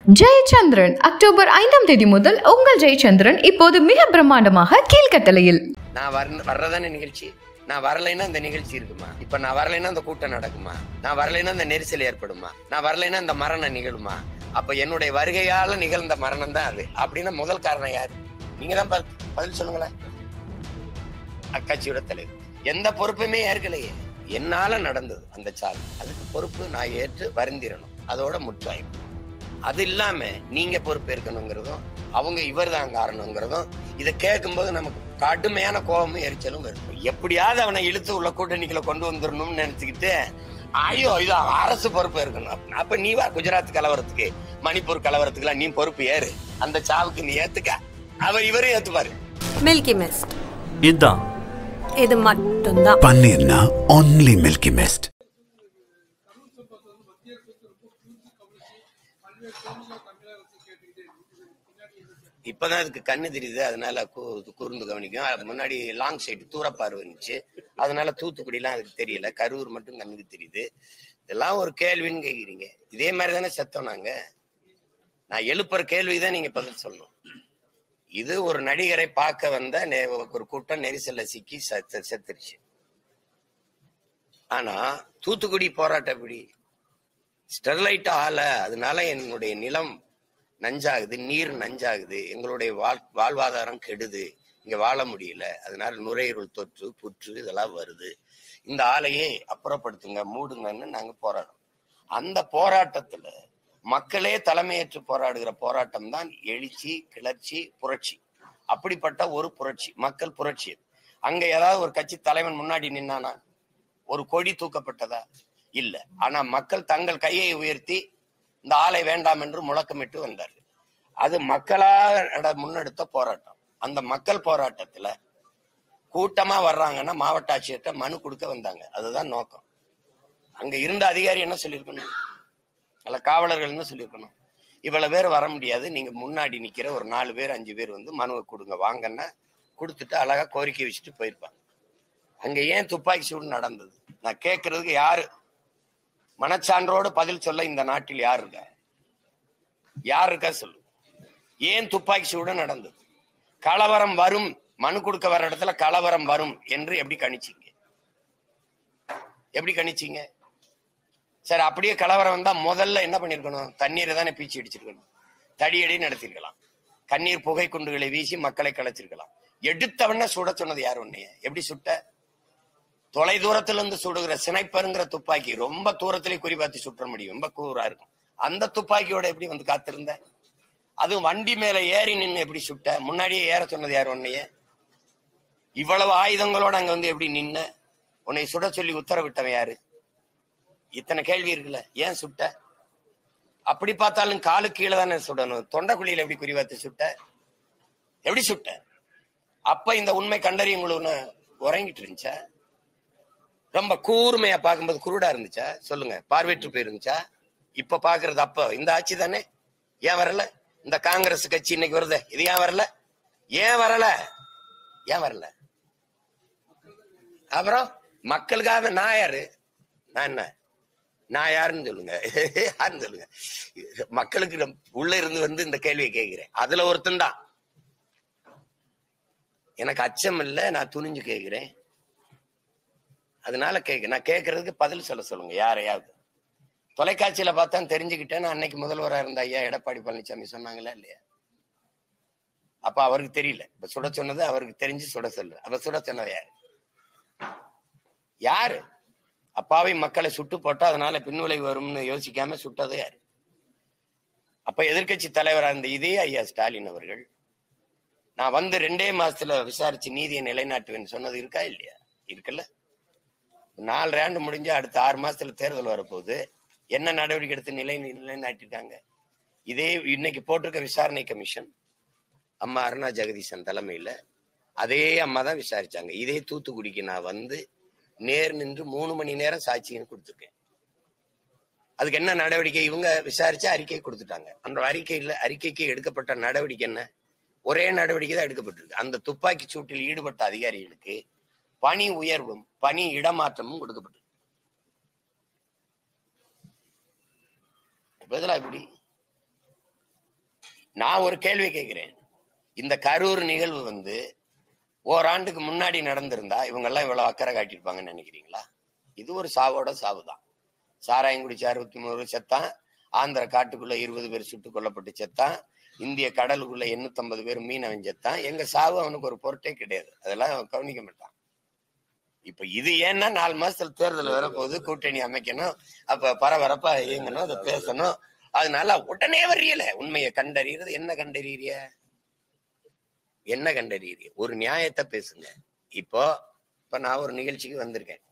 Jayachandran October 5ஆம் தேதி முதல் உங்கள் ஜெயச்சந்திரன் இப்போது மிக பிரம்மாண்டமாக கீழ்கட்டளையில். நான் வர்றதான நிகழ்ச்சி. நான் வரலைன்னா இந்த நிகழ்ச்சி இருக்குமா? இப்ப நான் வரலைன்னா இந்த கூட்டம் நடக்குமா? நான் வரலைன்னா இந்த நெரிசல் ஏற்படுமா? நான் வரலைன்னா இந்த மரணம் நிகழுமா? அப்ப என்னுடைய வருகையால நிகழ்ந்த மரணம் தான் அது அப்படின்னா முதல் காரணம் யாரு? நீங்க தான் பதில் சொல்லுங்களேன். அக்கட்சியோட தலைவர் எந்த பொறுப்புமே ஏற்கலையே. என்னால நடந்தது அந்த சால், அதுக்கு பொறுப்பு நான் ஏற்று வருந்திரணும். அதோட முற்றாயும். அது இல்லாம நீங்க பொறுப்பேற்கணுங்கிறதும் அவங்க இவர் தான் காரணங்கிறதும் இதை கேட்கும்போது நமக்கு கடுமையான கோபமும் எரிச்சலும் வரும். எப்படியாவது அவனை இழுத்து உள்ள கூட்டணிக்குள்ள கொண்டு வந்துடணும்னு நினைச்சுக்கிட்டு ஐயோ இது அரசு பொறுப்பு இருக்கணும். அப்ப நீ வா குஜராத் கலவரத்துக்கு, மணிப்பூர் கலவரத்துக்குலாம் நீ பொறுப்பு ஏறு. அந்த சாவுக்கு நீ ஏத்துக்க, அவர் இவரும் ஏத்துப்பாரு. மில்கி மிஸ்ட் இதுதான், இது மட்டும்தான் பன்னீர்னா ஒன்லி மில்கி மிஸ்ட். இப்பதான் அதுக்கு கண்ணு தெரியுது, அதனால கூர்ந்து கவனிக்கும். முன்னாடி லாங் சைடு தூரப்பார்வை இருந்துச்சு, அதனால தூத்துக்குடி எல்லாம் அதுக்கு தெரியல. கரூர் மட்டும் கண்ணுக்கு தெரியுது. இதெல்லாம் ஒரு கேள்வின்னு கேக்குறீங்க. இதே மாதிரி தானே செத்தோம் நாங்க. நான் எழுப்புற கேள்விதான் நீங்க பதில் சொல்லணும். இது ஒரு நடிகரை பார்க்க வந்த ஒரு கூட்டம் நெரிசல்ல சிக்கி செத்துருச்சு. ஆனா தூத்துக்குடி போராட்டம் எப்படி? ஸ்டெர்லைட் ஆல, அதனால என்னுடைய நிலம் நஞ்சாகுது, நீர் நஞ்சாகுது, எங்களுடைய வாழ்வாதாரம் கெடுது, இங்க வாழ முடியல, அதனால நுரையீரல் தொற்று, புற்று இதெல்லாம் வருது, இந்த ஆலையை அப்புறப்படுத்துங்க, மூடுங்கன்னு நாங்க போராடுறோம். அந்த போராட்டத்துல மக்களே தலைமையேற்று போராடுகிற போராட்டம் தான் எழுச்சி, கிளர்ச்சி, புரட்சி. அப்படிப்பட்ட ஒரு புரட்சி, மக்கள் புரட்சி. அங்க ஏதாவது ஒரு கட்சி தலைவன் முன்னாடி நின்னானா? ஒரு கொடி தூக்கப்பட்டதா? இல்ல. ஆனா மக்கள் தங்கள் கையை உயர்த்தி இந்த ஆலை வேண்டாம் என்று முழக்கமிட்டு வந்தார்கள். அது மக்களாக முன்னெடுத்த போராட்டம். அந்த மக்கள் போராட்டத்துல கூட்டமா வர்றாங்கன்னா மாவட்ட ஆட்சியர்கிட்ட மனு கொடுக்க வந்தாங்க. அதுதான் நோக்கம். அங்க இருந்த அதிகாரி என்ன சொல்லியிருக்கணும்? அல்ல காவலர்கள் என்ன சொல்லியிருக்கணும்? இவ்வளவு பேர் வர முடியாது, நீங்க முன்னாடி நிக்கிற ஒரு 4 பேர் 5 பேர் வந்து மனுவை கொடுங்க வாங்கன்னா கொடுத்துட்டு அழகா கோரிக்கை வச்சுட்டு போயிருப்பாங்க. அங்க ஏன் துப்பாக்கி சூடு நடந்தது? நான் கேட்கறதுக்கு யாரு மனச்சான்றோடு பதில் சொல்ல இந்த நாட்டில் யார் இருக்கா? யார் இருக்கா சொல்லு. ஏன் துப்பாக்கி சூடு நடந்தது? கலவரம் வரும், மனு கொடுக்க வர இடத்துல கலவரம் வரும் என்று எப்படி கணிச்சீங்க? எப்படி கணிச்சீங்க? சரி, அப்படியே கலவரம் வந்தா முதல்ல என்ன பண்ணிருக்கணும்? தண்ணீரை தானே பீச்சி அடிச்சிருக்கணும், தடியடி நடத்திருக்கலாம், கண்ணீர் புகை குண்டுகளை வீசி மக்களை கலைச்சிருக்கலாம். எடுத்தவன சுட சொன்னது யார்? உன்னைய எப்படி சுட்ட? தொலை தூரத்துல இருந்து சுடுகிற சினைப்பருங்கிற துப்பாக்கி ரொம்ப தூரத்திலே குறிபார்த்து சுற்ற முடியும், ரொம்ப கூரா இருக்கும். அந்த துப்பாக்கியோட எப்படி வந்து காத்திருந்த? அதுவும் வண்டி மேல ஏறி நின்று எப்படி சுட்ட? முன்னாடியே ஏற சொன்னது யார்? உன்னைய இவ்வளவு ஆயுதங்களோட அங்க வந்து எப்படி நின்ன? உன்னை சுட சொல்லி உத்தரவிட்டவன் யாரு? இத்தனை கேள்வி இருக்குல்ல. ஏன் சுட்ட? அப்படி பார்த்தாலும் காலு கீழே தானே சுடணும். தொண்டைக்குழியில எப்படி குறிவாத்து சுட்ட? எப்படி சுட்ட? அப்ப இந்த உண்மை கண்டறியங்களும் உறங்கிட்டு இருந்துச்சா? ரொம்ப கூர்மையா பார்க்கும்போது குருடா இருந்துச்சா? சொல்லுங்க. பார்வையற்று போயிருந்துச்சா? இப்ப பாக்குறது அப்ப இந்த ஆட்சி தானே. ஏன் வரல? இந்த காங்கிரஸ் கட்சி இன்னைக்கு வருது, இது ஏன் வரல? ஏன் வரல? ஏன் வரல? அப்புறம் மக்களுக்காக நான் யாரு? நான் என்ன? நான் யாருன்னு சொல்லுங்க. யாருன்னு சொல்லுங்க. மக்களுக்கு உள்ள இருந்து வந்து இந்த கேள்வியை கேட்கிறேன். அதுல ஒருத்தன் தான். எனக்கு அச்சம் இல்லை, நான் துணிஞ்சு கேட்கிறேன். அதனால நான் கேட்கறதுக்கு பதில் சொல்லுங்க. யாரையாவது தொலைக்காட்சியில பார்த்தா தெரிஞ்சுக்கிட்டேன்னு அன்னைக்கு முதல்வராக இருந்த ஐயா எடப்பாடி பழனிசாமி சொன்னாங்களா இல்லையா? அப்ப அவருக்கு தெரியல, இப்ப சுட சொன்னது அவருக்கு தெரிஞ்சு சுட சொல்லு. அப்ப சுட சொன்னது யாரு? யாரு? அப்பாவை மக்களை சுட்டு போட்டா அதனால பின்விளைவு வரும்னு யோசிக்காம சுட்டது யாரு? அப்ப எதிர்கட்சி தலைவராக இருந்த இதே ஐயா ஸ்டாலின் அவர்கள் நான் வந்து 2 மாசத்துல விசாரிச்சு நீதியை நிலைநாட்டுவேன்னு சொன்னது இருக்கா இல்லையா? இருக்குல்ல. 4 ஆண்டு முடிஞ்சு அடுத்த 6 மாசத்துல தேர்தல் வரப்போகுது. என்ன நடவடிக்கை எடுத்து நிலைநாட்டிருக்காங்க? இதே இன்னைக்கு போட்டிருக்க விசாரணை கமிஷன் அம்மா அருணா ஜெகதீசன் தலைமையில அதே அம்மா தான் விசாரிச்சாங்க. இதே தூத்துக்குடிக்கு நான் வந்து நேர் நின்று 3 மணி நேரம் சாட்சியம் கொடுத்துருக்கேன். அதுக்கு என்ன நடவடிக்கை? இவங்க விசாரிச்சு அறிக்கை கொடுத்துட்டாங்க. அந்த அறிக்கைக்கு எடுக்கப்பட்ட நடவடிக்கை என்ன? ஒரே நடவடிக்கை தான் எடுக்கப்பட்டிருக்கு. அந்த துப்பாக்கி சூட்டில் ஈடுபட்ட அதிகாரிகளுக்கு பணி உயர்வும் பணி இடமாற்றமும் கொடுக்கப்பட்டிருக்கு. பதிலா இப்படி நான் ஒரு கேள்வி கேட்கிறேன். இந்த கரூர் நிகழ்வு வந்து ஓராண்டுக்கு முன்னாடி நடந்திருந்தா இவங்க எல்லாம் இவ்வளவு அக்கறை காட்டியிருப்பாங்கன்னு நினைக்கிறீங்களா? இது ஒரு சாவோட சாவுதான். சாராயம் குடிச்சு 63 செத்தான், ஆந்திர காட்டுக்குள்ள 20 பேர் சுட்டுக் கொல்லப்பட்டு செத்தான், இந்திய கடலுக்குள்ள 850 பேர் மீனவன் செத்தான். எங்க சாவு அவனுக்கு ஒரு பொருட்டே கிடையாது, அதெல்லாம் அவன் கவனிக்க மாட்டான். இப்ப இது ஏன்னா 4 மாசத்துல தேர்தல் வரப்போகுது, கூட்டணி அமைக்கணும், அப்ப பரபரப்பா இயங்கணும், அதை பேசணும். அதனால உடனே வர்றீல உண்மையை கண்டறியறது. என்ன கண்டறிய? என்ன கண்டறிய? ஒரு நியாயத்தை பேசுங்க. இப்போ நான் ஒரு நிகழ்ச்சிக்கு வந்திருக்கேன்.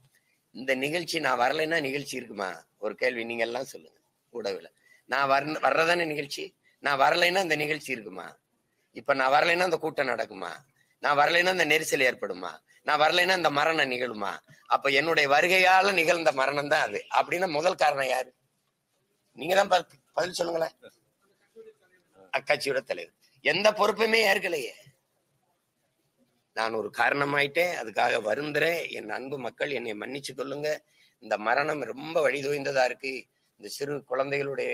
இந்த நிகழ்ச்சி நான் வரலைன்னா நிகழ்ச்சி இருக்குமா? ஒரு கேள்வி நீங்க எல்லாம் சொல்லுங்க. கூடவில்லை, நான் வர்றதானே நிகழ்ச்சி. நான் வரலைன்னா இந்த நிகழ்ச்சி இருக்குமா? இப்ப நான் வரலைன்னா அந்த கூட்டம் நடக்குமா? நான் வரலைன்னா இந்த நெரிசல் ஏற்படுமா? நான் வரலைன்னா இந்த மரணம் நிகழுமா? அப்ப என்னுடைய வருகையால நிகழ்ந்த மரணம் தான் அது. அப்படின்னா முதல் காரணம் யாரு? நீங்க தான் பதில் சொல்லுங்களேன். அக்கட்சியோட தலைவர் எந்த பொறுப்புமே ஏற்கலையே. நான் ஒரு காரணமாயிட்டேன், அதுக்காக வருந்துறேன். என் அன்பு மக்கள் என்னை மன்னிச்சு கொள்ளுங்க. இந்த மரணம் ரொம்ப வழிதோய்ந்ததா இருக்கு. இந்த சிறு குழந்தைகளுடைய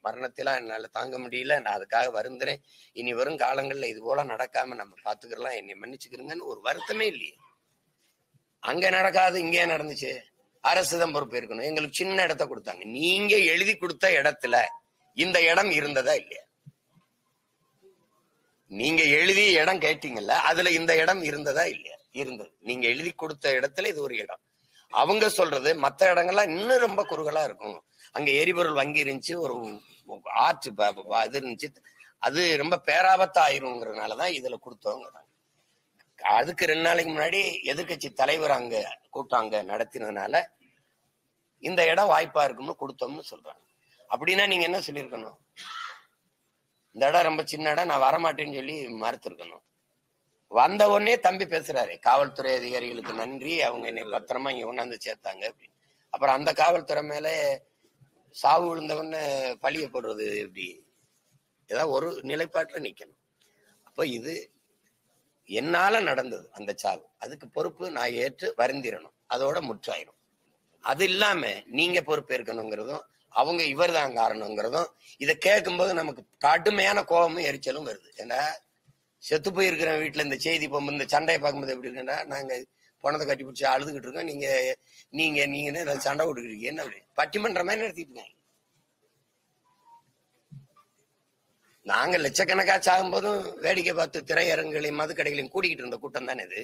மரணத்தெல்லாம் என்னால தாங்க முடியல. நான் அதுக்காக வருந்துறேன். இனி வரும் காலங்கள்ல இது போல நடக்காம நம்ம பாத்துக்கலாம், என்னை மன்னிச்சுக்கிறீங்கன்னு ஒரு வருத்தமே இல்லையே. அங்க நடக்காது, இங்கே நடந்துச்சு. அரசு தான் பொறுப்பு இருக்கணும். எங்களுக்கு சின்ன இடத்த கொடுத்தாங்க. நீங்க எழுதி கொடுத்த இடத்துல இந்த இடம் இருந்ததா இல்லையா? நீங்க எழுதிய இடம் கேட்டீங்கல்ல, அதுல இந்த இடம் இருந்ததா இல்லையா? இருந்தது. நீங்க எழுதி கொடுத்த இடத்துல இது ஒரு இடம். அவங்க சொல்றது மற்ற இடங்கள்லாம் இன்னும் ரொம்ப குறுகலா இருக்கும். அங்க எரிபொருள் வங்கி இருந்துச்சு, ஒரு ஆற்று இது இருந்துச்சு, அது ரொம்ப பேராபத்தா ஆயிருங்கிறதுனாலதான் இதுல கொடுத்தவங்க. அதுக்கு 2 நாளைக்கு முன்னாடி எதிர்கட்சி தலைவர் அங்க கூட்டம் அங்க நடத்தினதுனால இந்த இடம் வாய்ப்பா இருக்கும்னு கொடுத்தோம்னு சொல்றாங்க. அப்படின்னா நீங்க என்ன சொல்லியிருக்கணும்? இந்த இடம் ரொம்ப சின்ன இடம், நான் வரமாட்டேன்னு சொல்லி மறுத்திருக்கணும். வந்த உடனே தம்பி பேசுறாரு, காவல்துறை அதிகாரிகளுக்கு நன்றி, அவங்க என்னை பத்திரமா இங்க கொண்டாந்து சேர்த்தாங்க அப்படின்னு. அப்புறம் அந்த காவல்துறை மேல சாவு விழுந்தவன்னு பழிய போடுறது எப்படி? ஏதாவது ஒரு நிலைப்பாட்டுல நிக்கணும். அப்ப இது என்னால நடந்தது அந்த சாவு, அதுக்கு பொறுப்பு நான் ஏற்று வருந்திரணும், அதோட முற்றாயிரும். அது இல்லாம நீங்க பொறுப்பு இருக்கணுங்கிறதும், அவங்க இவர் தான் காரணங்கிறதும், இதை கேட்கும்போது நமக்கு கடுமையான கோபமும் எரிச்சலும் வருது. ஏன்னா செத்து போயிருக்கிற வீட்டுல இந்த செய்தி போகும்போது, இந்த சண்டையை பார்க்கும்போது எப்படி இருக்குன்னா, நாங்க பணத்தை கட்டி பிடிச்சி அழுதுகிட்டு இருக்கோம், நீங்க நீங்க நீங்க சண்டை விட்டுக்கிட்டு என்ன பட்டிமன்ற மாதிரி நடத்திட்டு. நாங்க லட்சக்கணக்கா சாகும் போதும் வேடிக்கை பார்த்து திரையரங்குகளையும் மது கடைகளையும் கூட்டிக்கிட்டு இருந்த கூட்டம் தானே இது.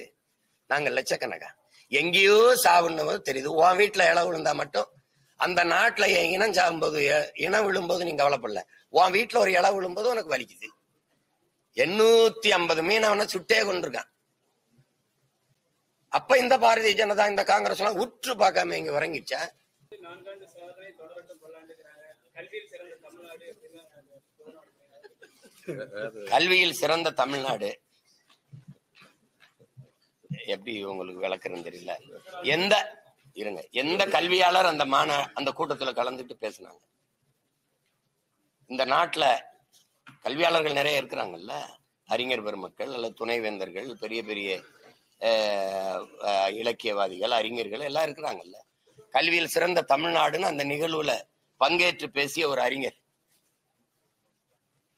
நாங்க லட்சக்கணக்கா எங்கேயோ சாவுன்னு தெரியுது. உன் வீட்டுல இளவு விழுந்தா மட்டும், அந்த நாட்டுல என் இனம் சாகும்போது, இனம் விழும்போது நீங்க கவலைப்படல, உன் வீட்டுல ஒரு இளவு விழும்போது உனக்கு வலிக்குது. 850 மீனவனை சுட்டே கொண்டிருக்கான். அப்ப இந்த பாரதிய ஜனதா இந்த காங்கிரஸ் எல்லாம் உற்று பார்க்காம இங்க வரங்கிச்சா? கல்வியில் சிறந்த தமிழ்நாடு எப்படி உங்களுக்கு விளக்குறேன்னு தெரியல. எந்த கல்வியாளர் அந்த கூட்டத்துல கலந்துட்டு பேசினாங்க? இந்த நாட்டுல கல்வியாளர்கள் நிறைய இருக்கிறாங்கல்ல, அறிஞர் பெருமக்கள் அல்லது துணைவேந்தர்கள், பெரிய பெரிய இலக்கியவாதிகள், அறிஞர்கள் எல்லாம் இருக்கிறாங்கல்ல. கல்வியில் சிறந்த தமிழ்நாடுன்னு அந்த நிகழ்வுல பங்கேற்று பேசிய ஒரு அறிஞர்,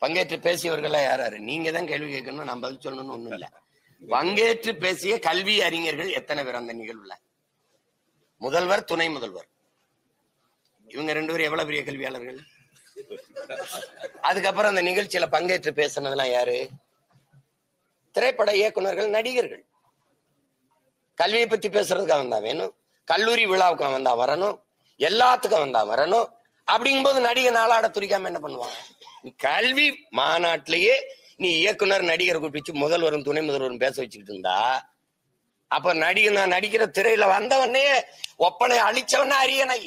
பங்கேற்று பேசியவர்களா யாராரு? நீங்க தான் கேள்வி கேட்கணும், நான் பதில் சொல்லணும்னு ஒண்ணும் இல்ல. பங்கேற்று பேசிய கல்வி அறிஞர்கள் எத்தனை பேர் அந்த நிகழ்வுல? முதல்வர், துணை முதல்வர், இவங்க 2 பேரும் எவ்வளவு பெரிய கல்வியாளர்கள். அதுக்கப்புறம் அந்த நிகழ்ச்சியில பங்கேற்று பேசினதெல்லாம் யாரு? திரைப்பட இயக்குநர்கள், நடிகர்கள். கல்வியை பத்தி பேசுறதுக்கு அவன் தான் வேணும், கல்லூரி விழாவுக்கு அவன் தான் வரணும், எல்லாத்துக்கும் அவன் தான் வரணும். அப்படிங்கும் போது நடிகை நாளாட துரிக்காம என்ன பண்ணுவாங்க? நீ கல்வி மாநாட்டிலேயே நீ இயக்குனர் நடிகரை கூப்பிச்சு முதல்வரும் துணை முதல்வரும் பேச வச்சுக்கிட்டு இருந்தா, அப்ப நான் நடிக்கிற திரையில வந்தவனே ஒப்பனை அழிச்சவன அரியணை.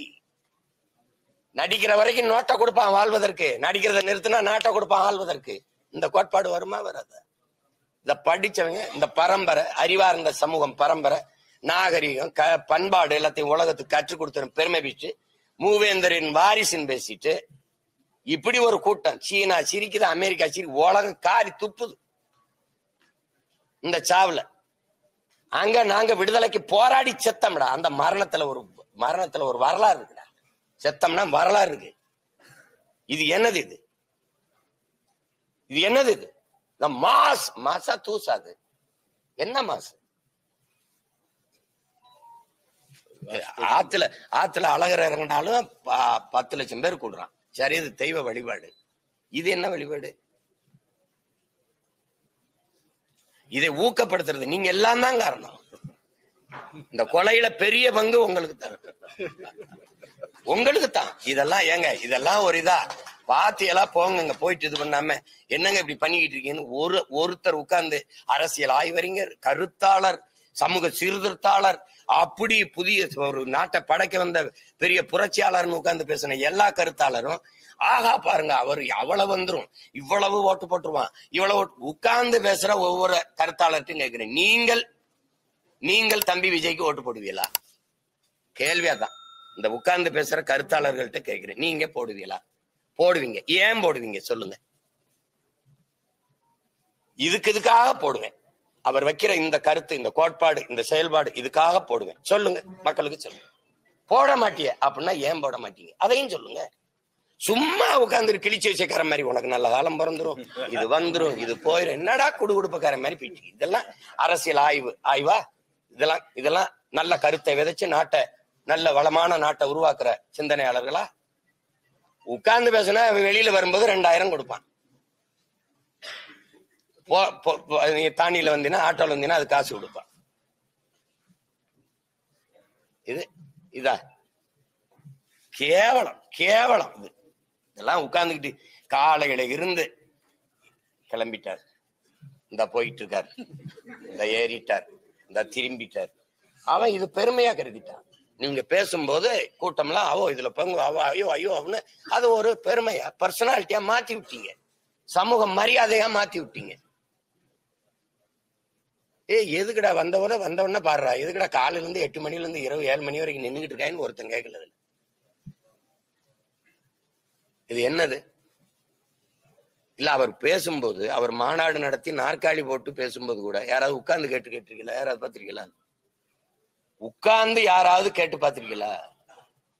நடிக்கிற வரைக்கும் நோட்டை கொடுப்பான் வாழ்வதற்கு, நடிக்கிறத நிறுத்தினா நாட்டை கொடுப்பான் வாழ்வதற்கு. இந்த கோட்பாடு வருமா? வராது. இத படிச்சவங்க, இந்த பரம்பரை, அறிவார்ந்த சமூகம் பரம்பரை, நாகரிகம், பண்பாடு எல்லாத்தையும் உலகத்துக்கு கற்றுக் கொடுத்த பெருமை பேச்சு, மூவேந்தரின் வாரிசுன்னு பேசிட்டு இப்படி ஒரு கூட்டம். சீனா சிரிக்குது, அமெரிக்கா சிரிக்குது, உலகம் காரி துப்புது இந்த சாவுல. அங்க நாங்க விடுதலைக்கு போராடி செத்தம்டா. அந்த மரணத்துல ஒரு வரலாறு இருக்குடா. செத்தம்னா வரலாறு இருக்கு. இது என்னது? இது இது என்னது? இது மாஸ் மாசா தூசாது என்ன மாசு? ஆத்துல அழகர் இறங்கினாலும் 10 லட்சம் பேர் கூடுறான். சரி, இது தெய்வ வழிபாடு. இது என்ன வழிபாடு? இதை ஊக்கப்படுத்துறது நீங்க எல்லாம் தான் காரணம். இந்த கொலையில பெரிய பங்கு உங்களுக்கு தான், உங்களுக்கு தான். இதெல்லாம் ஏங்க, இதெல்லாம் ஒரு இதா பாத்தியெல்லாம் போங்க, போயிட்டு இது பண்ணாம என்னங்க இப்படி பண்ணிக்கிட்டு இருக்கீங்கன்னு ஒருத்தர் உட்கார்ந்து அரசியல் ஆய்வறிஞர், கருத்தாளர், சமூக சீர்திருத்தாளர், அப்படி புதிய ஒரு நாட்டை படைக்க வந்த பெரிய புரட்சியாளர்னு உட்கார்ந்து பேசின எல்லா கருத்தாளரும் ஆகா பாருங்க அவர் அவ்வளவு வந்துரும், இவ்வளவு ஓட்டு போட்டுருவான், இவ்வளவு உட்கார்ந்து பேசுற ஒவ்வொரு கருத்தாளர்ட்டும் கேட்கிறேன், நீங்கள் தம்பி விஜய்க்கு ஓட்டு போடுவீங்களா? கேள்வியாதான் இந்த உட்கார்ந்து பேசுற கருத்தாளர்கள்ட்ட கேட்கிறேன், நீங்க போடுவீங்களா? போடுவீங்க. ஏன் போடுவீங்க சொல்லுங்க. இதுக்காக போடுவேன். அவர் வைக்கிற இந்த கருத்து, இந்த கோட்பாடு, இந்த செயல்பாடு, இதுக்காக போடுவேன். சொல்லுங்க, மக்களுக்கு சொல்லுங்க. போட மாட்டிய அப்படின்னா ஏன் போட மாட்டீங்க அதையும் சொல்லுங்க. சும்மா உட்கார்ந்து கிழிச்சு வச்சுக்கிற மாதிரி உனக்கு நல்ல காலம் பிறந்துரும், இது வந்துரும், இது போயிடும், என்னடா குடுகுடுப்புக்கார மாதிரி போயிட்டு. இதெல்லாம் அரசியல் ஆய்வா? இதெல்லாம் நல்ல கருத்தை விதைச்சு நாட்டை, நல்ல வளமான நாட்டை உருவாக்குற சிந்தனையாளர்களா? உட்கார்ந்து பேசினா வெளியில வரும்போது 2000 கொடுப்பான். தானியில வந்தீங்கன்னா, ஆட்டோல வந்தீங்கன்னா அது காசு கொடுப்பான். இதா கேவலம், கேவலம். இதெல்லாம் உட்கார்ந்துக்கிட்டு காலையில இருந்து கிளம்பிட்டார், இந்த போயிட்டு இருக்காரு, இந்த ஏறிட்டார், இந்த திரும்பிட்டார். அவன் இது பெருமையா கருதிட்டான். நீங்க பேசும்போது கூட்டம்லாம் அவோ இதுல பங்கு, அவோ ஐயோ ஐயோ அப்படின்னு அது ஒரு பெருமையா, பர்சனாலிட்டியா மாத்தி விட்டீங்க, சமூக மரியாதையா மாத்தி விட்டீங்க. எதுக்குடா வந்தவொடனே பாடுறா, எதுக்குடா காலையில இருந்து 8 மணில இருந்து இரவு 7 மணி வரைக்கும் நின்றுகிட்டு இருக்கான்னு ஒருத்தன் கேட்கல. இது என்னது? இல்ல அவர் பேசும்போது, அவர் மாநாடு நடத்தி நாற்காலி போட்டு பேசும்போது கூட யாராவது உட்கார்ந்து கேட்டிருக்கீங்களா? யாராவது பார்த்திருக்கீங்களா? உட்கார்ந்து யாராவது கேட்டு பார்த்திருக்கீங்களா?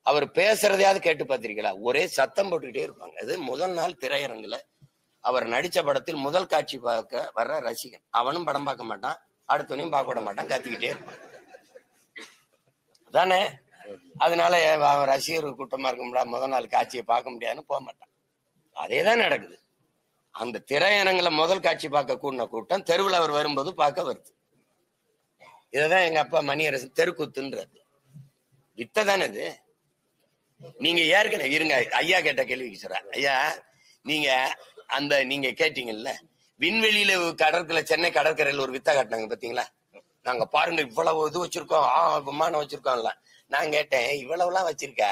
அவர் பேசுறதையாவது கேட்டு பார்த்திருக்கீங்களா? ஒரே சத்தம் போட்டுக்கிட்டே இருப்பாங்க. அது முதல் நாள் திரையரங்குல அவர் நடிச்ச படத்தில் முதல் காட்சி பார்க்க வர்ற ரசிகன், அவனும் படம் பார்க்க மாட்டான், அடுத்தவனையும் பார்க்க விட மாட்டான், கத்திக்கிட்டே இருப்பான் தானே. அதனால அவன் ரசிகர் கூட்டமா இருக்கும்டா, முதல் நாள் காட்சியை பார்க்க முடியாதுன்னு போக மாட்டான். அதேதான் நடக்குது. அந்த திரையரங்குல முதல் காட்சி பார்க்க கூடின கூட்டம் தெருவில் அவர் வரும்போது பார்க்க வருது. இததான் எங்க அப்பா மணியரசு தெருக்கூத்துன்றது. வித்த தானே இது. நீங்க ஏற்கனவே இருங்க, ஐயா கேட்ட கேள்விக்கு சொல்றேன். ஐயா, நீங்க கேட்டீங்கல்ல, விண்வெளியில கடற்கரை, சென்னை கடற்கரையில ஒரு வித்த காட்டினாங்க பாத்தீங்களா? நாங்க பாருங்க இவ்வளவு இது வச்சிருக்கோம், விமானம் வச்சிருக்கோம்ல. நான் கேட்டேன், இவ்வளவு எல்லாம் வச்சிருக்க,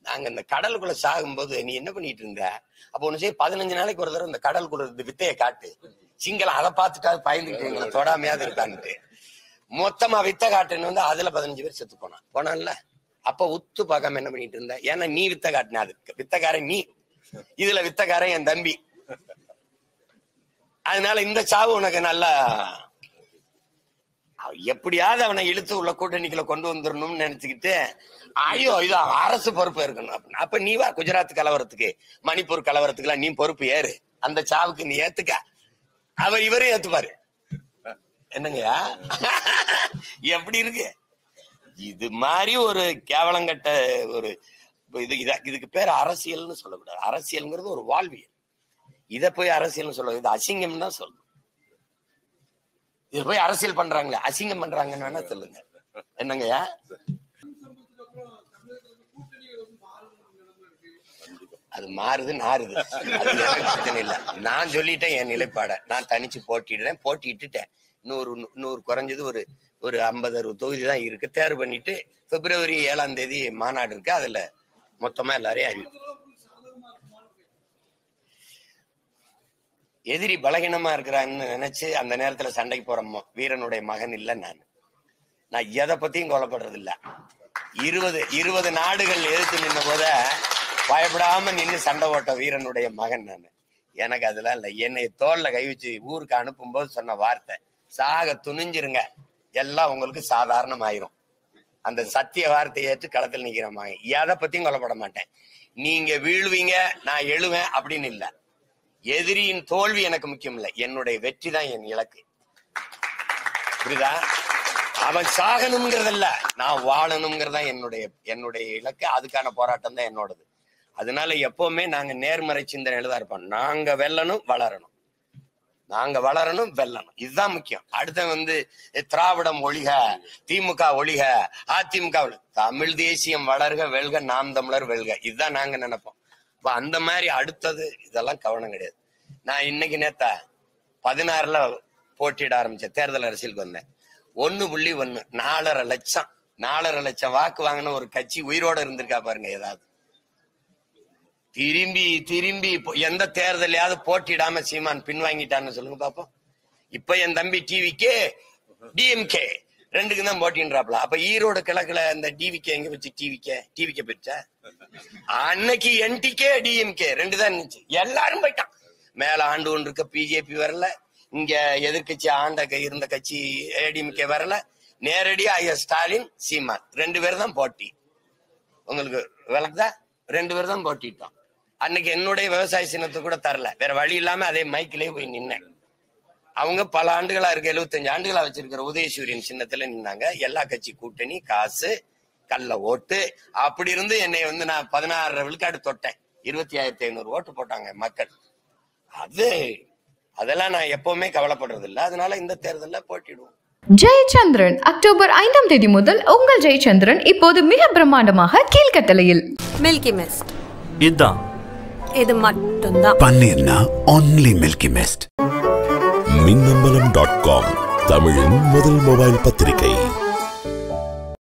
நாங்க இந்த கடலுக்குள்ள சாகும்போது நீ என்ன பண்ணிட்டு இருந்த? அப்ப ஒண்ணு செய்ய, 15 நாளைக்கு ஒரு தடவை இந்த கடலுக்குள்ள இந்த வித்தையை காட்டு, சிங்களம் அதை பார்த்துட்டா பயந்துட்டு தொடாமையாவது இருக்கான்ட்டு மொத்தமா வித்த காட்டுன்னு வந்து அதுல 15 பேர் செத்து போனான்ல. அப்ப உத்து பார்க்காம என்ன பண்ணிட்டு இருந்த? ஏன்னா நீ வித்த காட்டின, அதுக்கு வித்தக்காரன் நீ, இதுல வித்தக்காரன் என் தம்பி. அதனால இந்த சாவு உனக்கு நல்லா, எப்படியாவது அவனை இழுத்து உள்ள கூட்டணிக்குள்ள கொண்டு வந்துடணும்னு நினைச்சுக்கிட்டு, ஐயோ இது அரசு பொறுப்பு இருக்கணும் அப்படின்னு. அப்ப நீ வா குஜராத் கலவரத்துக்கு, மணிப்பூர் கலவரத்துக்குலாம் நீ பொறுப்பு ஏறு, அந்த சாவுக்கு நீ ஏத்துக்க, இவரே ஏத்துப்பாரு. என்னங்கய்யா எப்படி இருக்கு? இது மாதிரி ஒரு கேவலங்கட்ட ஒரு இதுக்கு பேர் அரசியல்னு சொல்லக்கூடாது. அரசியல்ங்கிறது ஒரு வாழ்வியல். இதை போய் அரசியல்னு சொல்ல, இது அசிங்கம் தான் சொல்லணும். இது போய் அரசியல் பண்றாங்களே, அசிங்கம் பண்றாங்கன்னு வேணா சொல்லுங்க. என்னங்கய்யா? அது மாறுது நாறுது, அது பிரச்சனை இல்லை. நான் சொல்லிட்டேன் என் நிலைப்பாட, நான் தனிச்சு போட்டிட்டுட்டேன். 100 குறைஞ்சது ஒரு 50-60 தொகுதி தான் இருக்கு. தேர்வு பண்ணிட்டு February 7ஆம் தேதி மாநாடு இருக்கு. அதுல மொத்தமா எல்லாரையும் அறிவிக்கும். எதிரி பலகீனமா இருக்கிறான்னு நினைச்சு அந்த நேரத்துல சண்டைக்கு போற வீரனுடைய மகன் இல்ல நான் எதை பத்தியும் கொலைப்படுறது இல்ல. 20 நாடுகள் எதிர்த்து நின்ன போத பயப்படாம நின்று சண்டை ஓட்ட வீரனுடைய மகன் நான். எனக்கு அதெல்லாம் இல்லை. என்னை தோல்ல கை வச்சு ஊருக்கு அனுப்பும் போது சொன்ன வார்த்தை, சாக துணிஞ்சிருங்க, எல்லாம் உங்களுக்கு சாதாரணமாயிரும். அந்த சத்திய வார்த்தையை ஏற்று களத்தில் நிக்கிற மகன். எதை பத்தியும் கொலைப்பட மாட்டேன். நீங்க வீழ்வீங்க, நான் எழுவேன் அப்படின்னு இல்லை. எதிரியின் தோல்வி எனக்கு முக்கியம் இல்லை, என்னுடைய வெற்றி தான் என் இலக்கு. புரியுதா? அவன் சாகணுங்கிறதல்ல, நான் வாழணுங்கிறதா என்னுடைய இலக்கு. அதுக்கான போராட்டம் தான் என்னோடது. அதனால எப்பவுமே நாங்க நேர்மறை சிந்தனையில தான் இருப்போம். நாங்க வெல்லணும், வளரணும், நாங்க வளரணும், வெல்லணும், இதுதான் முக்கியம். அடுத்த திராவிடம் ஒழிக, திமுக ஒழிக, அதிமுக தமிழ் தேசியம் வளர்க, வெல்க, நாம் தமிழர் வெல்க, இதுதான் நாங்க நினைப்போம். அந்த மாதிரி அடுத்தது இதெல்லாம் கவனம் கிடையாது. நான் இன்னைக்கு நேத்தா 16ல போட்டியிட ஆரம்பிச்சேன், தேர்தல் அரசியலுக்கு வந்தேன். 1.1 4.5 லட்சம் வாக்கு வாங்கின ஒரு கட்சி உயிரோட இருந்திருக்கா பாருங்க. ஏதாவது திரும்பி எந்த தேர்தலையாவது போட்டிடாம சீமான் பின்வாங்கிட்டான்னு சொல்லுங்க பாப்போம். இப்ப என் தம்பி டிவிக்கே டிஎம்கே ரெண்டுக்கு தான் போட்டின்றாப்ல. அப்ப ஈரோடு கிழக்குல இந்த டிவிக்கே எங்க வச்சு டிவிக்கே போயிடுச்சா? அன்னைக்கு என்டிகே டிஎம்கே 2 தான் இருந்துச்சு. எல்லாரும் போயிட்டான். மேல ஆண்டு ஒன்று இருக்க பிஜேபி வரல, இங்க எதிர்கட்சி இருந்த கட்சி ஏடிஎம்கே வரல. நேரடியா ஐயா ஸ்டாலின், சீமான் 2 பேர் தான் போட்டி. உங்களுக்கு விளக்குதா? 2 பேர் தான் போட்டிட்டோம். அன்னைக்கு என்னுடைய விவசாய சின்னத்தை கூட தரல, வேற வழி இல்லாம அதே மைக்கிலே போய் நின்னேன். அவங்க பல ஆண்டுகளா இருக்க 75 ஆண்டுகளா வச்சிருக்கிற உதயசூரியன் சின்னத்துல நின்னாங்க. எல்லா கட்சி கூட்டணி, காசு, கள்ள ஓட்டு, அப்படி இருந்து என்னை நான் 16 விழுக்காடு தொட்டேன். 25,500 ஓட்டு போட்டாங்க மக்கள். அதெல்லாம் நான் எப்பவுமே கவலைப்படுறது இல்லை. அதனால இந்த தேர்தலில் போட்டிடுவோம். ஜெயச்சந்திரன் அக்டோபர் 5ஆம் தேதி முதல் உங்கள் ஜெயச்சந்திரன் இப்போது மிக பிரம்மாண்டமாக கீழ்கட்டளையில். மில்கி மிஸ்ட் இதான், இது மட்டும்தான். பன்னீர்னா only Milky Mist. மின்னம்பலம்.com தமிழின் முதல் மொபைல் பத்திரிகை.